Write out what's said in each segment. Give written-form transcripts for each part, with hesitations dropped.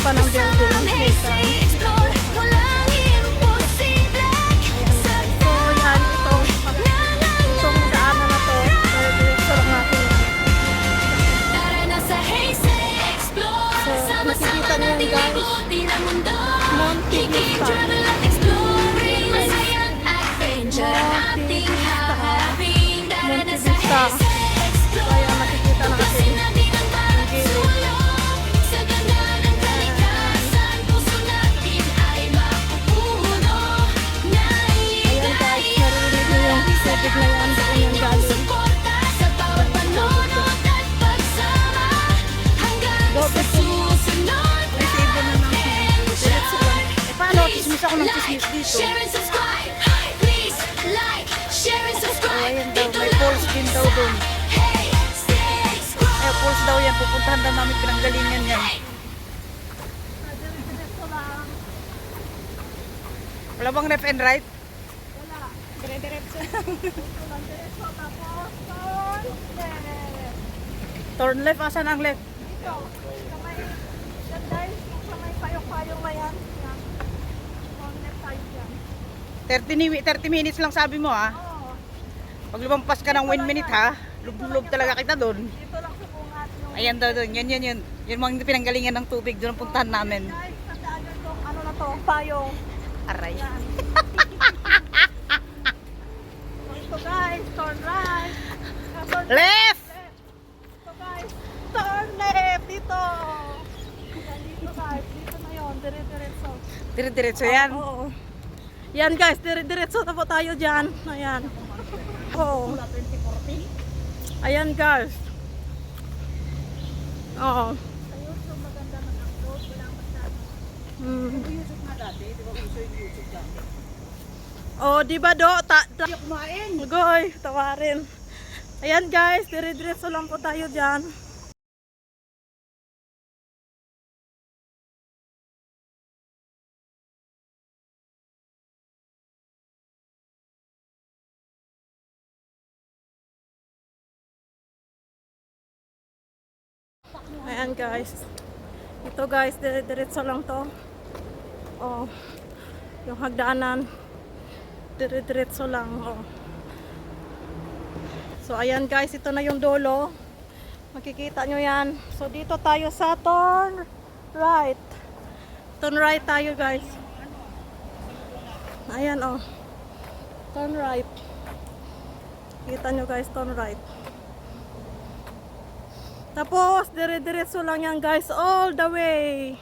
pa ng building. So yan, itong daanan na to. Diretso lang natin yan. So, nakikita nyo yan guys. Monte Vista. Monte Vista. Kaya makikita natin ang gilid. Ayan guys, narinig nyo yung tubig na yan. Doon yung galing. Resibo na ng diretso lang. Eh paano? Chismis ako ng chismis dito. Ayan daw, may falls din daw doon. Eh, falls daw yan. Pupuntahan daw namin pinanggalingan yan. Wala bang left and right? Wala. Dire-diretso lang. Diretso tapos Turn left, asan ang left? dito. Kamay. Yan guys, kung sa may payong-payong na yan. Yan. On left tayo dyan. 30 minutes lang sabi mo ha. Oo. Pag lumampas ka ng 1 minute ha, lub-lub talaga kita doon. Dito lang sa bungat. Ayan daw doon, yun. Yung mga pinanggalingan ng tubig, doon ang puntahan namin. Guys, tandaan nyo itong ano na to, payong. Aray. Yan. Ito guys, turn right. Turn Left! Ito guys, turn left. Dito. Yan, dito guys. Dito na yun. Dire-diretso. Dire-diretso yan. Oo. Yan guys, dire-diretso na po tayo dyan. Ayan. Oo. Ayan guys. Oo. Sa YouTube maganda mag-upload. Wala masyado. YouTube nga dati, di ba uso yung YouTube dati? Oh, di ba do? Hindi kumain. Goy, tawarin. Ayan guys, dire-diretso lang po tayo dyan. Ayan guys. Ito guys, diretso lang to. Oh. Yung hagdanan. Diretso lang. Oh. So ayan guys, ito na yung dulo. Makikita nyo yan. So dito tayo sa turn right. Turn right tayo guys. Ayan oh. Turn right. Kita nyo guys, turn right. Tapos, dire-diretso lang yan guys, all the way.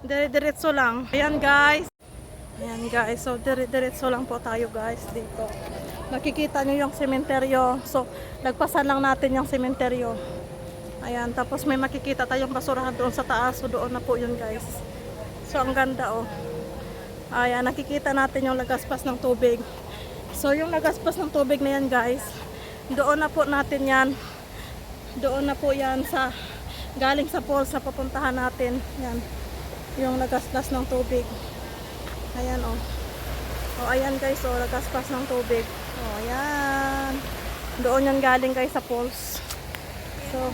Dire-diretso lang. Ayan guys. Ayan guys, so dire-diretso lang po tayo guys dito. Nakikita nyo yung sementeryo. So, nagpasan lang natin yung sementeryo. Ayan, tapos may makikita tayong basurahan doon sa taas. So, doon na po yun guys. So, ang ganda oh. Ayan, nakikita natin yung lagaspas ng tubig. So, yung lagaspas ng tubig na yan guys, doon na po natin yan. Doon na po yan sa galing sa falls na papuntahan natin. Yan. Yung nagaspas ng tubig. Ayan oh. Oh, ayan guys, oh, nagaspas ng tubig. Oh, ayan. Doon yan galing guys sa falls. So,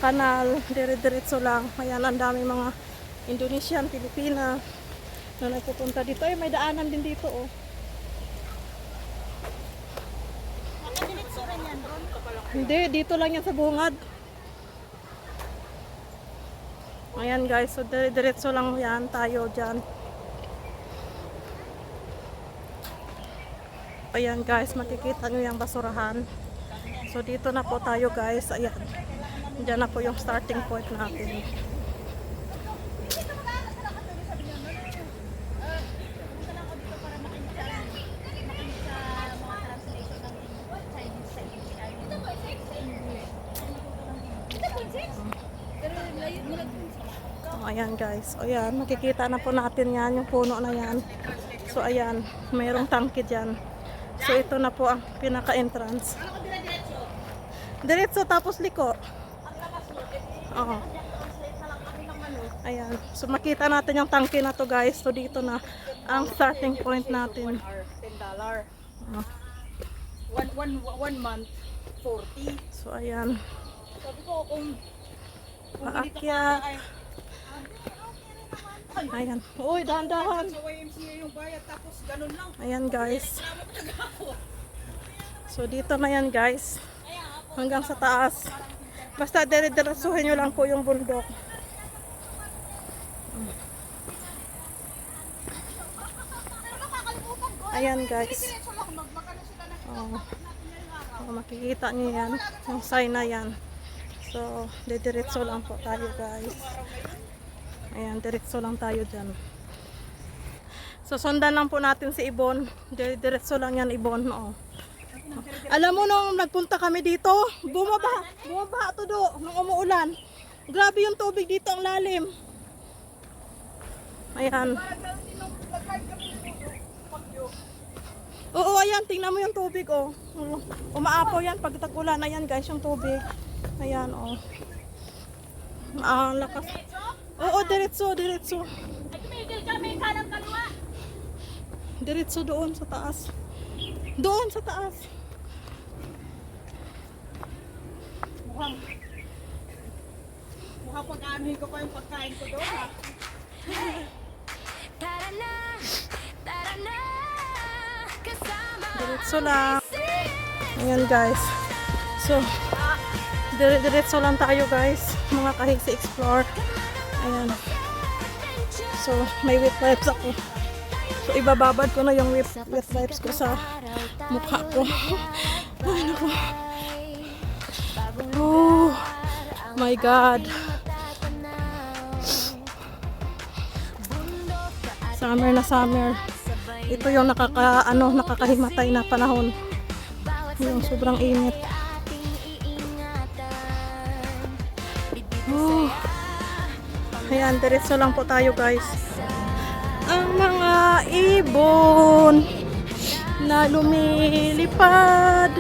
kanal, dire-diretso lang. Ayan, ang dami mga Indonesian, Pilipina na nagpupunta dito. Ay, may daanan din dito oh. Hindi, dito lang yan sa bungad. Ayan guys, so diretso lang yan tayo dyan. Ayan guys, makikita nyo yung basurahan. So dito na po tayo guys, ayan. Diyan na po yung starting point natin. Ayan guys, o yan, makikita na po natin yan, yung puno na yan. So ayan, mayroong tangke dyan. So ito na po ang pinaka-entrance. Diretso tapos liko. Oo. Ayan, so makita natin yung tangke na to guys. So dito na ang starting point natin. $10. One month, 40. So ayan. Sabi ko kung Paakyat. Ayan. Uy, dahan-dahan. Sa YMCA yung bayad tapos ganun lang. Ayan guys. So dito na yan guys. Hanggang sa taas. Basta dire-diretsuhin nyo lang po yung bundok. Ayan guys. Oh. Oh, makikita nyo yan. Yung sign na yan. So, diretso lang po tayo guys. Ayan, diretso lang tayo dyan. So, sundan lang po natin si Ibon. Diretso lang yan, Ibon. Oh. Alam mo nung nagpunta kami dito, bumaba to do nung umuulan. Grabe yung tubig dito, ang lalim. Ayan. Oo, ayan, tingnan mo yung tubig, oh. Umaapaw yan pag tag-ulan. Ayan guys, yung tubig. Ayan, oh. Lakas. Oo, diretso. Diretso doon sa taas. Doon sa taas. Mukhang pag-aanohin ko pa yung pagkain ko doon ha. Diretso lang. Ayan guys. So, diretso lang tayo guys. Mga kahigsi explore. Ayan. So, may wet wipes ako. So, ibababad ko na yung wet wipes ko sa mukha ko. Ay, naku. Oh, my God. Summer na summer. Ito yung nakakahimatay na panahon. Yung sobrang init. Oh. Ayan, diretso lang po tayo guys. Ang mga ibon na lumilipad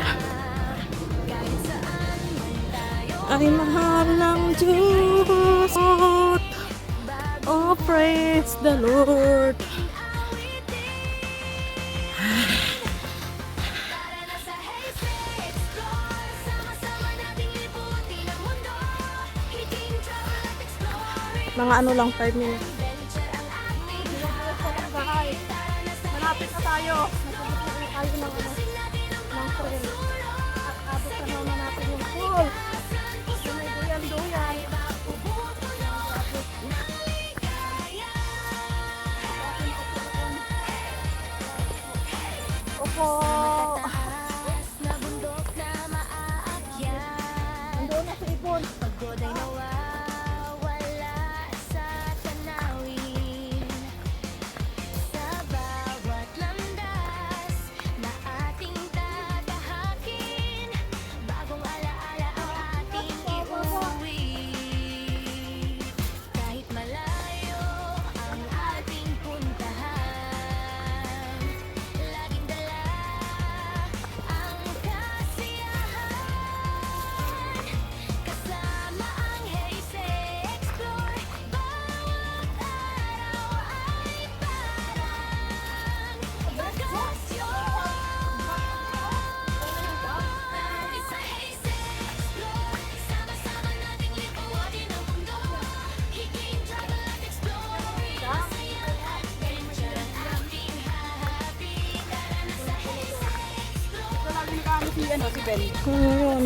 ay mahal ng Diyos. Oh, praise the Lord. Mga ano lang, 5 minutes. Malapit na tayo. Nagpapit na tayo ng train. At abot na naman natin yung pool. May duyan-duyan. Opo. Nandoon na sa ibon. Si Ben. Yun.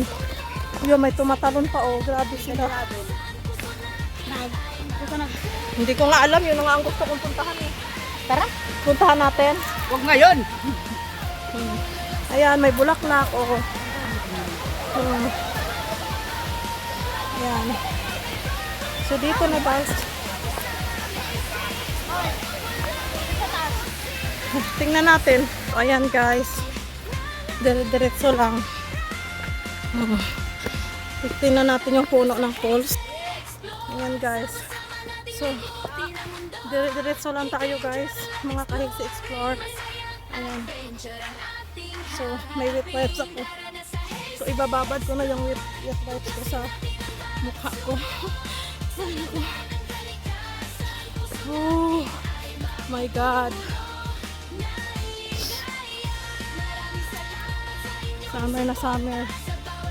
Yun, may tumatalon pa, oh. Grabe sila. Hindi ko nga alam, yun nga ang gusto kong puntahan eh. Tara. Puntahan natin. Huwag ngayon. Ayan, may bulaklak, oh. Ayan. So, dito na guys. Tingnan natin. Ayan guys. Diretso lang. Tingnan natin yung puno ng poles. Ayan guys. So, diretso lang tayo guys. Mga kahigsi explore. Ayan. So, may wet wipes ako. So, ibababad ko na yung wet wipes ko sa mukha ko. Oh, my God. Summer na summer.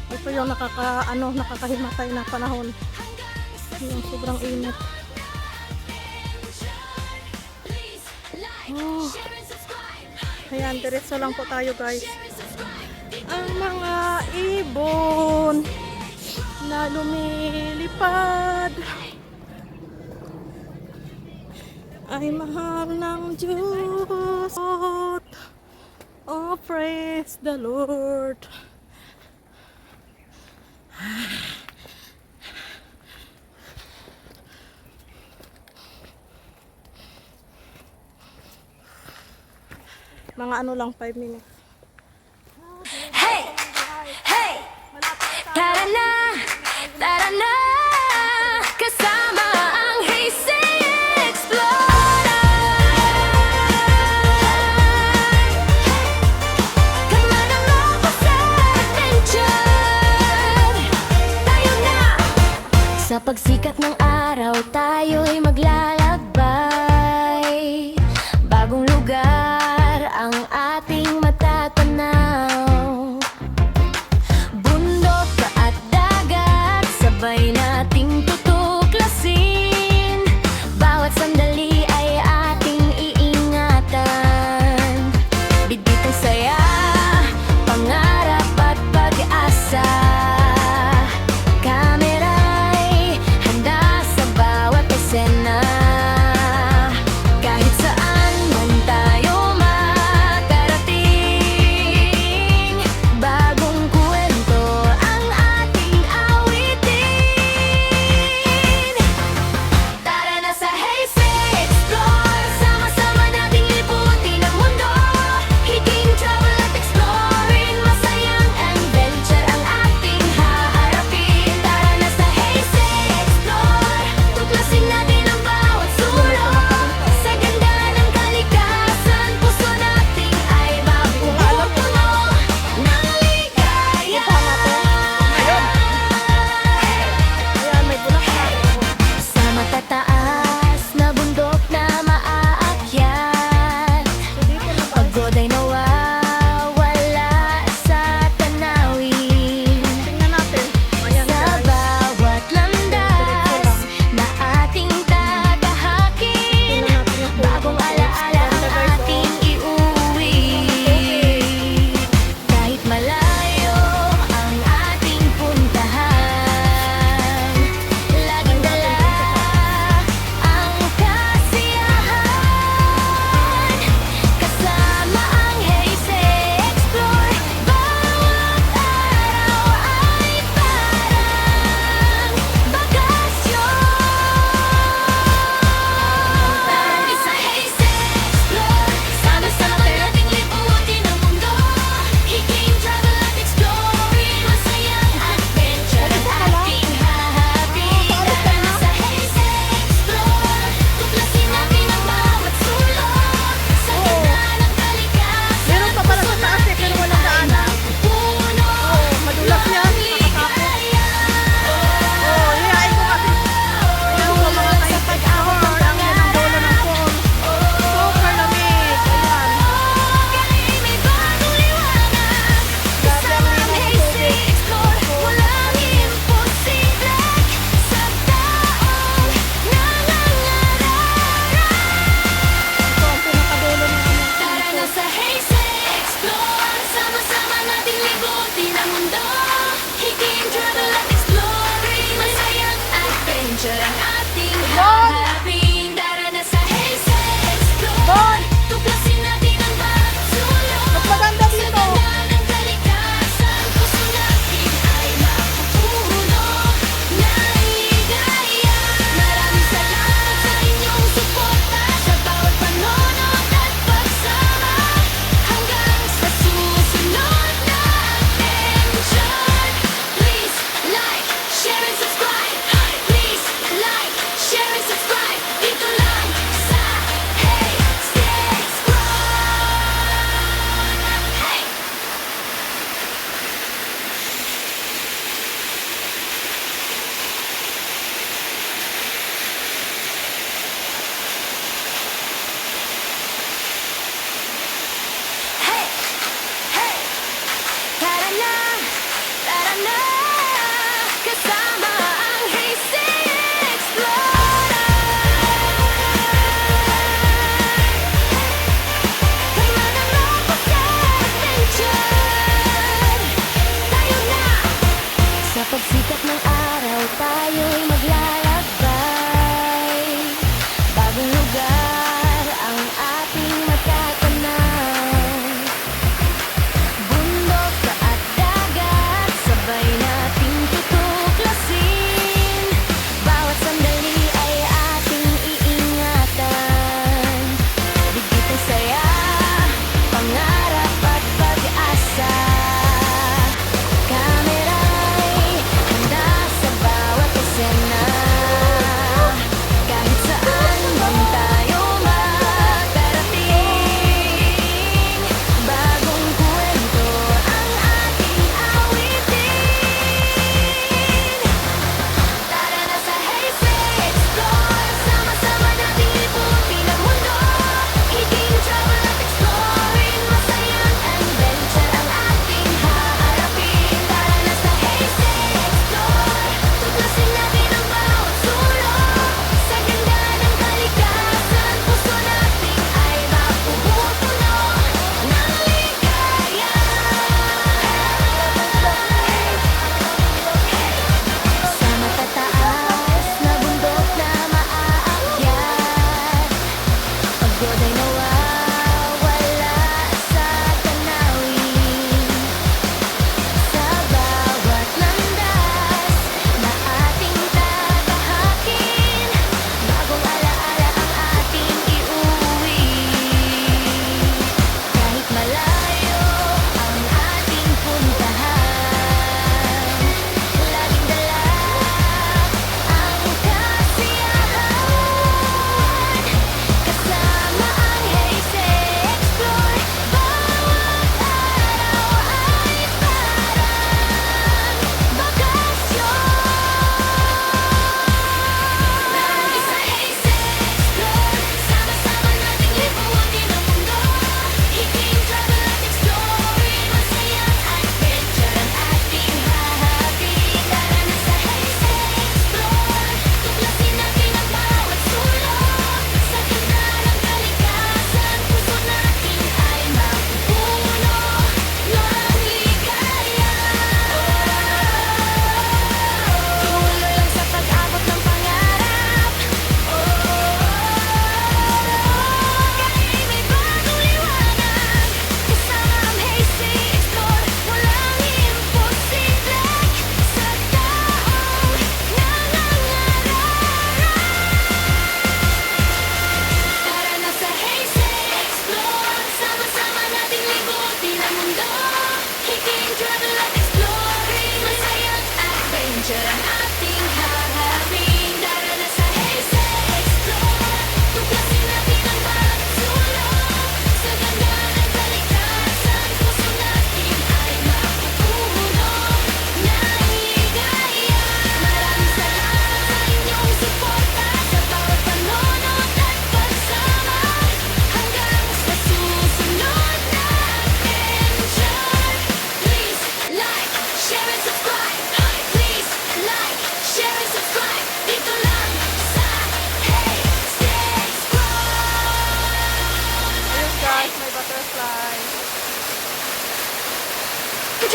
Ito yung nakakahimatay na panahon. Yung sobrang init. Oh. Ayan, diretso lang po tayo guys. Ang mga ibon na lumilipad ay mahal ng Diyos. Oh, praise the Lord. Mga ano lang, 5 minutes. Hey! Hey! Tara na! Tara na! Kasama ang Hazy Explorer! Kamanang ako sa adventure! Tayo na! Sa pagsikat ng araw, tayo'y maglalakbay. Bagong lugar ang ating matatanaw. Bundok at dagat, sabay nating tutuklasin. Bawat sandali ay ating iingatan. Bitbit ang saya, pangarap at pag-asa. Kamera'y handa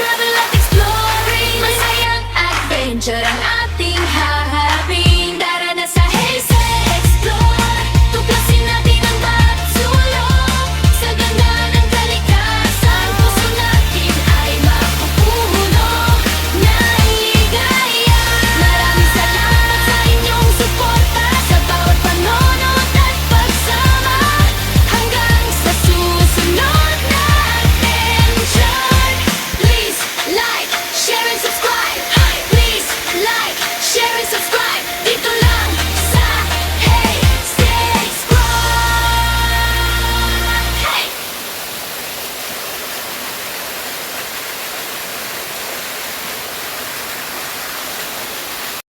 travel at exploring Masayang adventure ang